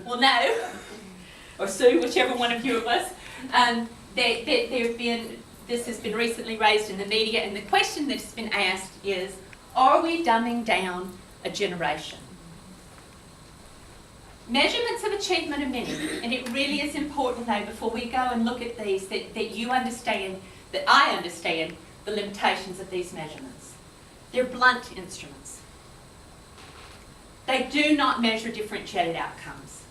will know, or Sue, whichever one of you it was, this has been recently raised in the media, and the question that's been asked is, are we dumbing down a generation? Measurements of achievement are many, and it really is important though, before we go and look at these, that you understand, that I understand the limitations of these measurements. They're blunt instruments. They do not measure differentiated outcomes.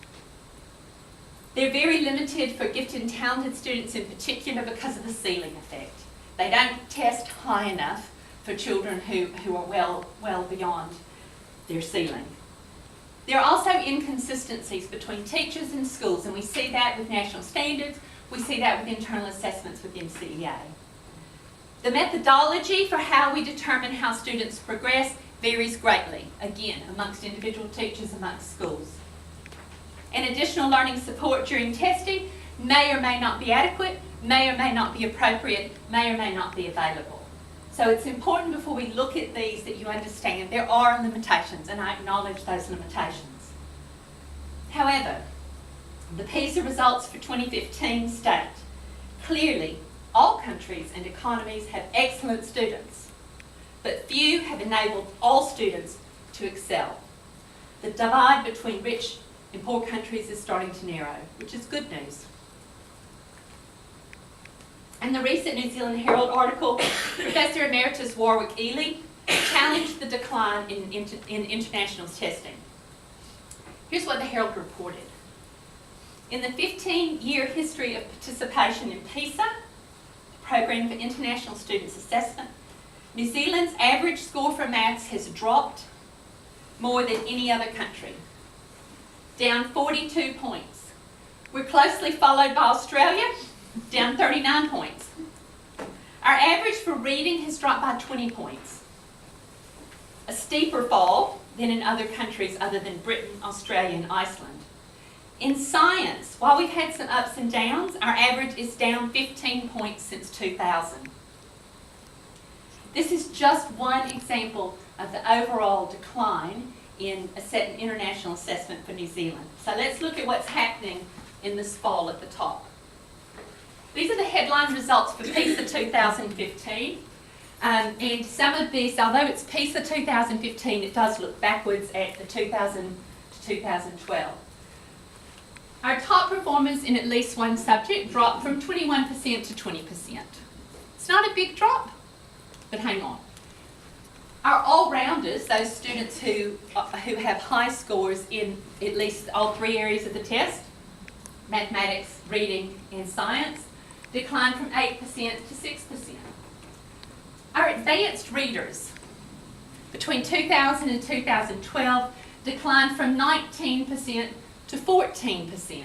They're very limited for gifted and talented students in particular because of the ceiling effect. They don't test high enough for children who are well beyond their ceiling. There are also inconsistencies between teachers and schools, and we see that with national standards, we see that with internal assessments within CEA. The methodology for how we determine how students progress varies greatly, again, amongst individual teachers, amongst schools. And additional learning support during testing may or may not be adequate, may or may not be appropriate, may or may not be available. So it's important before we look at these that you understand there are limitations, and I acknowledge those limitations. However, the PISA results for 2015 state, clearly all countries and economies have excellent students, but few have enabled all students to excel. The divide between rich and poor countries is starting to narrow, which is good news. In the recent New Zealand Herald article, Professor Emeritus Warwick Ely challenged the decline in internationals testing. Here's what the Herald reported. In the 15-year history of participation in PISA, the Program for International Students Assessment, New Zealand's average score for maths has dropped more than any other country, down 42 points. We're closely followed by Australia, down 39 points. Our average for reading has dropped by 20 points. A steeper fall than in other countries other than Britain, Australia, and Iceland. In science, while we've had some ups and downs, our average is down 15 points since 2000. This is just one example of the overall decline in international assessment for New Zealand. So let's look at what's happening in this fall at the top. These are the headline results for PISA 2015. And some of these, although it's PISA 2015, it does look backwards at the 2000 to 2012. Our top performers in at least one subject dropped from 21% to 20%. It's not a big drop, but hang on. Our all-rounders, those students who have high scores in at least all three areas of the test, mathematics, reading, and science, declined from 8% to 6%. Our advanced readers, between 2000 and 2012, declined from 19% to 14%.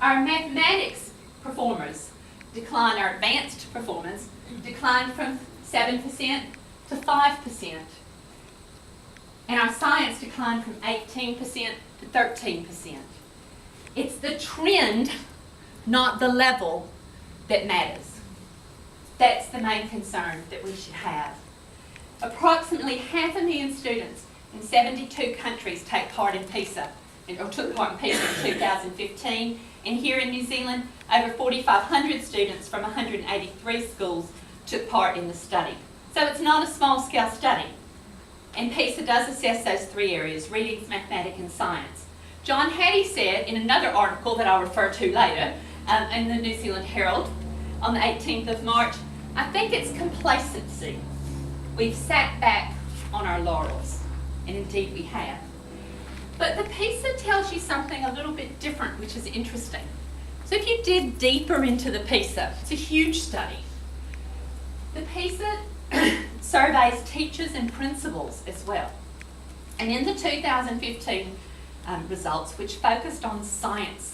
Our mathematics performers declined, our advanced performance declined from 7% to 5%. And our science declined from 18% to 13%. It's the trend, not the level, that matters. That's the main concern that we should have. Approximately 500,000 students in 72 countries take part in PISA, or took part in PISA in 2015, and here in New Zealand, over 4,500 students from 183 schools took part in the study. So it's not a small-scale study. And PISA does assess those three areas, reading, mathematics, and science. John Hattie said in another article that I'll refer to later, in the New Zealand Herald on the 18th of March, I think it's complacency. We've sat back on our laurels, and indeed we have. But the PISA tells you something a little bit different, which is interesting. So if you dig deeper into the PISA, it's a huge study. The PISA surveys teachers and principals as well. And in the 2015 results, which focused on science,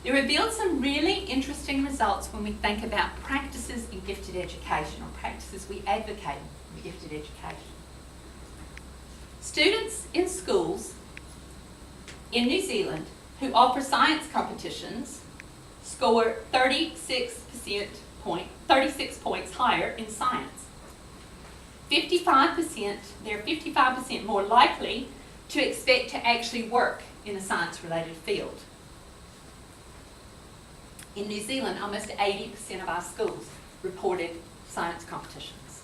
they revealed some really interesting results when we think about practices in gifted education, or practices we advocate in gifted education. Students in schools in New Zealand who offer science competitions score 36 points higher in science. 55%, they're 55% more likely to expect to actually work in a science-related field. In New Zealand, almost 80% of our schools reported science competitions.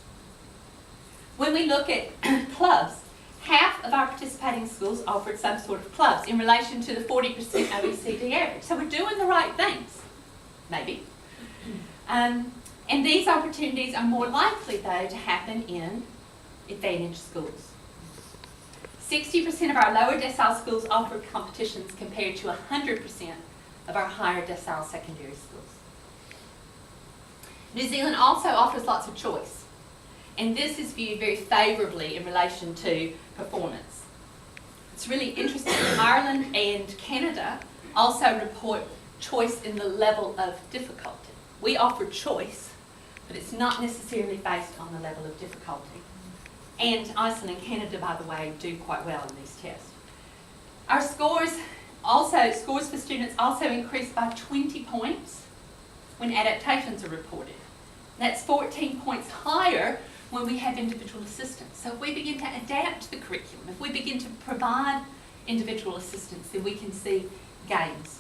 When we look at clubs, half of our participating schools offered some sort of clubs in relation to the 40% OECD average. So we're doing the right things, maybe. And these opportunities are more likely, though, to happen in advantaged schools. 60% of our lower decile schools offered competitions compared to 100% of our higher decile secondary schools. New Zealand also offers lots of choice, and this is viewed very favourably in relation to performance. It's really interesting. Ireland and Canada also report choice in the level of difficulty. We offer choice, but it's not necessarily based on the level of difficulty. And Iceland and Canada, by the way, do quite well in these tests. Our scores for students also increase by 20 points when adaptations are reported. That's 14 points higher when we have individual assistance. So if we begin to adapt the curriculum, if we begin to provide individual assistance, then we can see gains.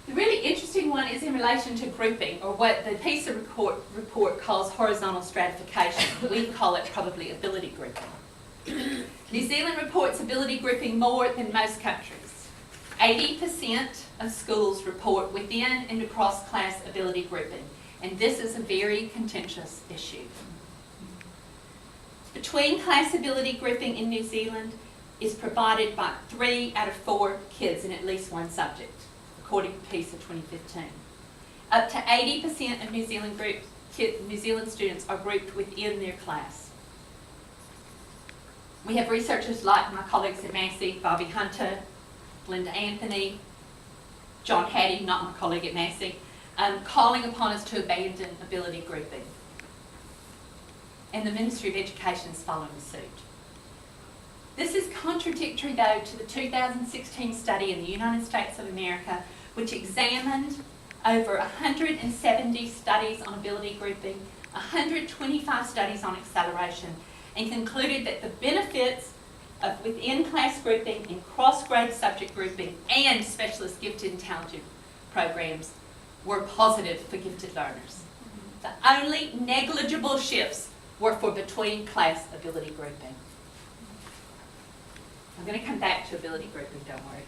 The really interesting one is in relation to grouping, or what the PISA report calls horizontal stratification. We call it probably ability grouping. New Zealand reports ability grouping more than most countries. 80% of schools report within and across class ability grouping, and this is a very contentious issue. Between class ability grouping in New Zealand is provided by 3 out of 4 kids in at least one subject, according to PISA 2015. Up to 80% of New Zealand students are grouped within their class. We have researchers like my colleagues at Massey, Bobby Hunter, Linda Anthony, John Hattie, not my colleague at Massey, calling upon us to abandon ability grouping. And the Ministry of Education is following suit. This is contradictory, though, to the 2016 study in the United States of America, which examined over 170 studies on ability grouping, 125 studies on acceleration, and concluded that the benefits of within-class grouping and cross-grade subject grouping and specialist gifted and talented programs were positive for gifted learners. The only negligible shifts were for between-class ability grouping. I'm going to come back to ability grouping, don't worry.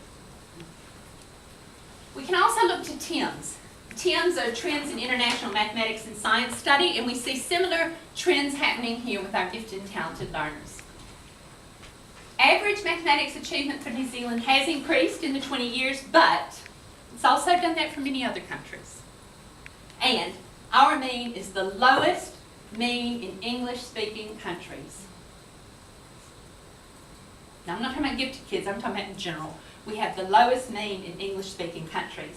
We can also look to TIMS. TIMS are Trends in International Mathematics and Science Study, and we see similar trends happening here with our gifted and talented learners. Average mathematics achievement for New Zealand has increased in the 20 years, but it's also done that for many other countries. And our mean is the lowest mean in English-speaking countries. Now, I'm not talking about gifted kids, I'm talking about in general. We have the lowest mean in English-speaking countries.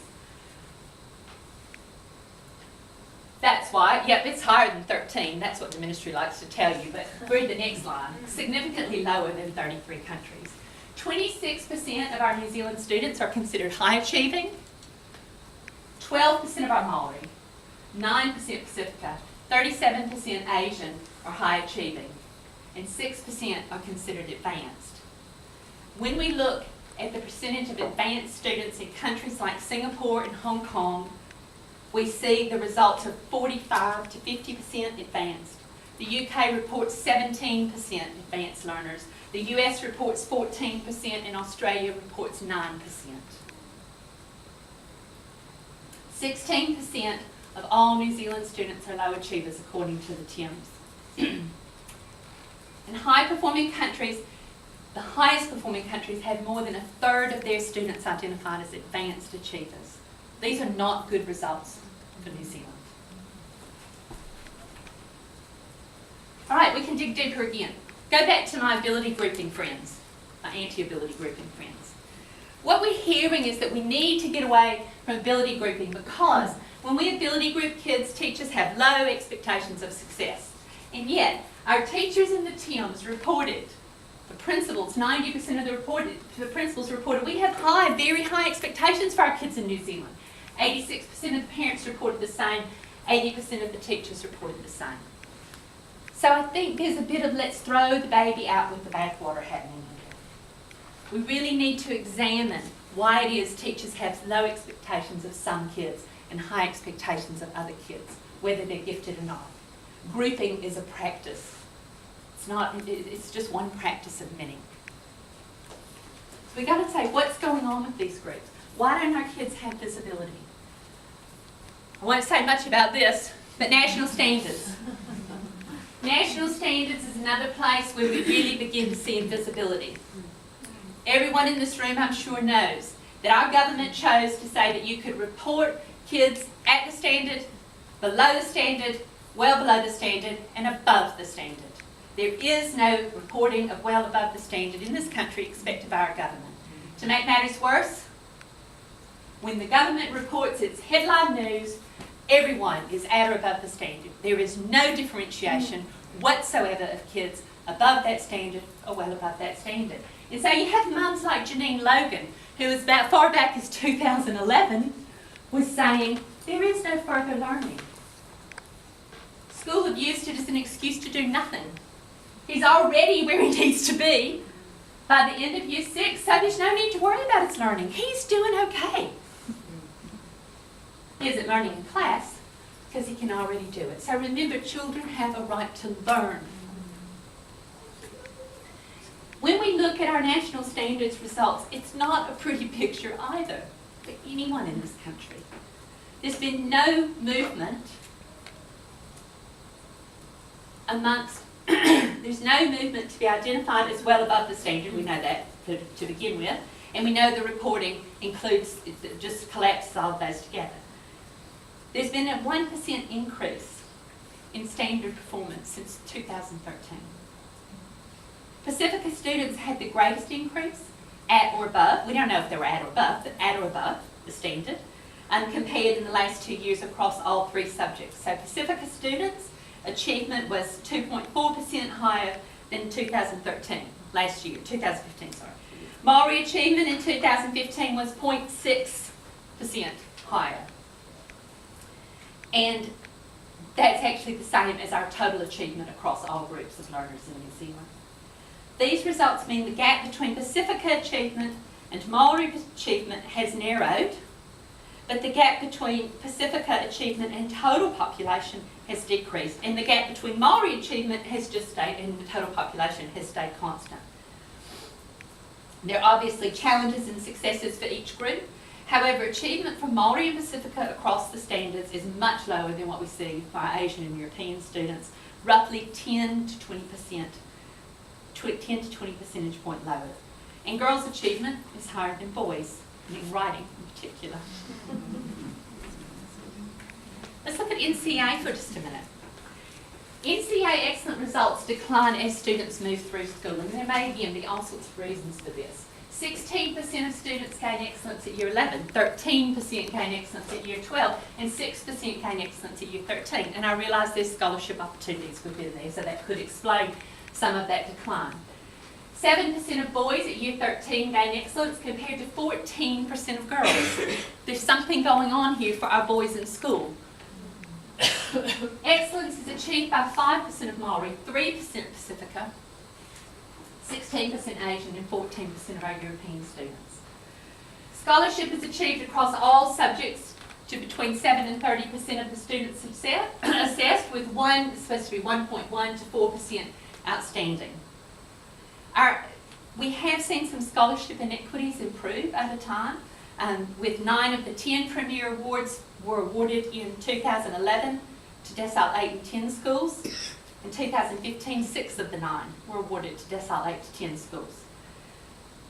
That's why, yep, it's higher than 13. That's what the ministry likes to tell you, but read the next line. Significantly lower than 33 countries. 26% of our New Zealand students are considered high achieving. 12% of our Maori, 9% Pacifica, 37% Asian are high achieving, and 6% are considered advanced. When we look at the percentage of advanced students in countries like Singapore and Hong Kong, we see the results of 45 to 50% advanced. The UK reports 17% advanced learners. The US reports 14% and Australia reports 9%. 16% of all New Zealand students are low achievers according to the TIMS. In high-performing countries, the highest performing countries have more than a third of their students identified as advanced achievers. These are not good results for New Zealand. All right, we can dig deeper again. Go back to my ability grouping friends, my anti-ability grouping friends. What we're hearing is that we need to get away from ability grouping because when we ability group kids, teachers have low expectations of success. And yet, our teachers in the TIMS reported, the principals, 90% of the principals reported, we have high, very high expectations for our kids in New Zealand. 86% of the parents reported the same, 80% of the teachers reported the same. So I think there's a bit of let's throw the baby out with the bathwater happening here. We really need to examine why it is teachers have low expectations of some kids and high expectations of other kids, whether they're gifted or not. Grouping is a practice. It's just one practice of many. So we've got to say, what's going on with these groups? Why don't our kids have visibility? I won't say much about this, but national standards. National standards is another place where we really begin to see invisibility. Everyone in this room, I'm sure, knows that our government chose to say that you could report kids at the standard, below the standard, well below the standard, and above the standard. There is no reporting of well above the standard in this country expected by our government. To make matters worse, when the government reports its headline news, everyone is at or above the standard. There is no differentiation whatsoever of kids above that standard or well above that standard. And so you have mums like Janine Logan, who as far back as 2011 was saying, there is no further learning. School have used it as an excuse to do nothing. He's already where he needs to be by the end of year 6, so there's no need to worry about his learning. He's doing okay. He isn't learning in class because he can already do it. So remember, children have a right to learn. When we look at our national standards results, it's not a pretty picture either for anyone in this country. There's been no movement there's no movement to be identified as well above the standard. We know that to begin with. And we know the reporting includes, it just collapses all of those together. There's been a 1% increase in standard performance since 2013. Pacifica students had the greatest increase, at or above. We don't know if they were at or above, but at or above the standard, compared in the last 2 years across all 3 subjects. So Pacifica students' achievement was 2.4% higher than 2015, sorry. Maori achievement in 2015 was 0.6% higher. And that's actually the same as our total achievement across all groups of learners in New Zealand. These results mean the gap between Pacifica achievement and Maori achievement has narrowed, but the gap between Pacifica achievement and total population has decreased, and the gap between Maori achievement has just stayed, and the total population has stayed constant. There are obviously challenges and successes for each group. However, achievement for Maori and Pacifica across the standards is much lower than what we see for our Asian and European students, roughly 10 to 20 percentage point lower. And girls' achievement is higher than boys, in writing in particular. Let's look at NCEA for just a minute. NCEA excellent results decline as students move through school, and there may again be all sorts of reasons for this. 16% of students gain excellence at year 11, 13% gain excellence at year 12, and 6% gain excellence at year 13. And I realise there's scholarship opportunities within there, so that could explain some of that decline. 7% of boys at year 13 gain excellence compared to 14% of girls. There's something going on here for our boys in school. Excellence is achieved by 5% of Maori, 3% Pacifica, 16% Asian, and 14% of our European students. Scholarship is achieved across all subjects to between 7 and 30% of the students assessed, with one supposed to be 1.1 to 4% outstanding. We have seen some scholarship inequities improve over time, with 9 of the 10 Premier Awards were awarded in 2011 to Decile 8 and 10 schools. In 2015, 6 of the 9 were awarded to Decile 8 to 10 schools.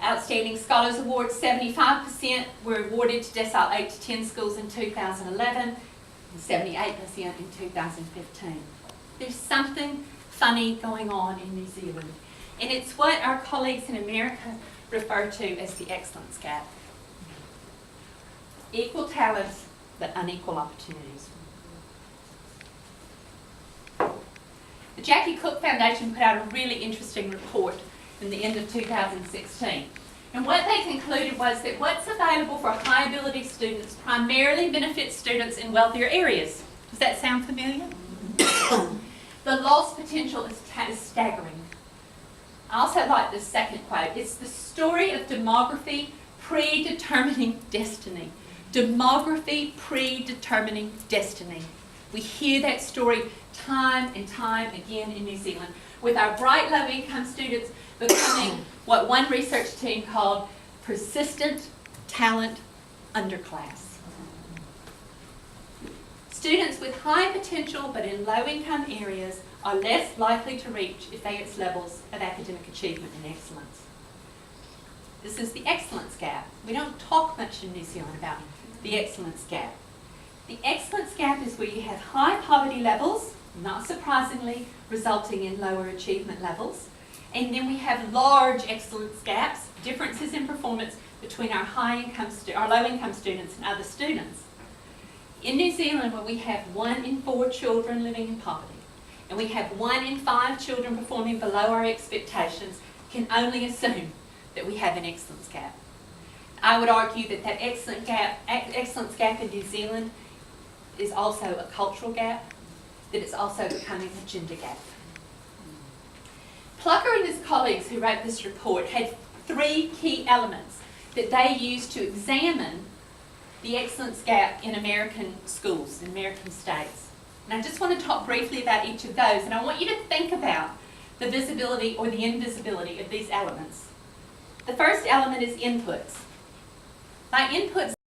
Outstanding Scholars Awards, 75% were awarded to Decile 8 to 10 schools in 2011 and 78% in 2015. There's something funny going on in New Zealand, and it's what our colleagues in America refer to as the excellence gap. Equal talents, but unequal opportunities. The Jackie Cook Foundation put out a really interesting report in the end of 2016. And what they concluded was that what's available for high ability students primarily benefits students in wealthier areas. Does that sound familiar? The lost potential is staggering. I also like this second quote. It's the story of demography predetermining destiny. Demography predetermining destiny. We hear that story time and time again in New Zealand, with our bright low-income students becoming what one research team called persistent talent underclass. Students with high potential but in low-income areas are less likely to reach advanced levels of academic achievement and excellence. This is the excellence gap. We don't talk much in New Zealand about the excellence gap. The excellence gap is where you have high poverty levels, not surprisingly, resulting in lower achievement levels. And then we have large excellence gaps, differences in performance between our low-income students and other students. In New Zealand, where we have 1 in 4 children living in poverty, and we have 1 in 5 children performing below our expectations, can only assume that we have an excellence gap. I would argue that that excellence gap in New Zealand is also a cultural gap, that it's also becoming a gender gap. Plucker and his colleagues who wrote this report had 3 key elements that they used to examine the excellence gap in American schools, in American states. And I just want to talk briefly about each of those, and I want you to think about the visibility or the invisibility of these elements. The first element is inputs. By inputs,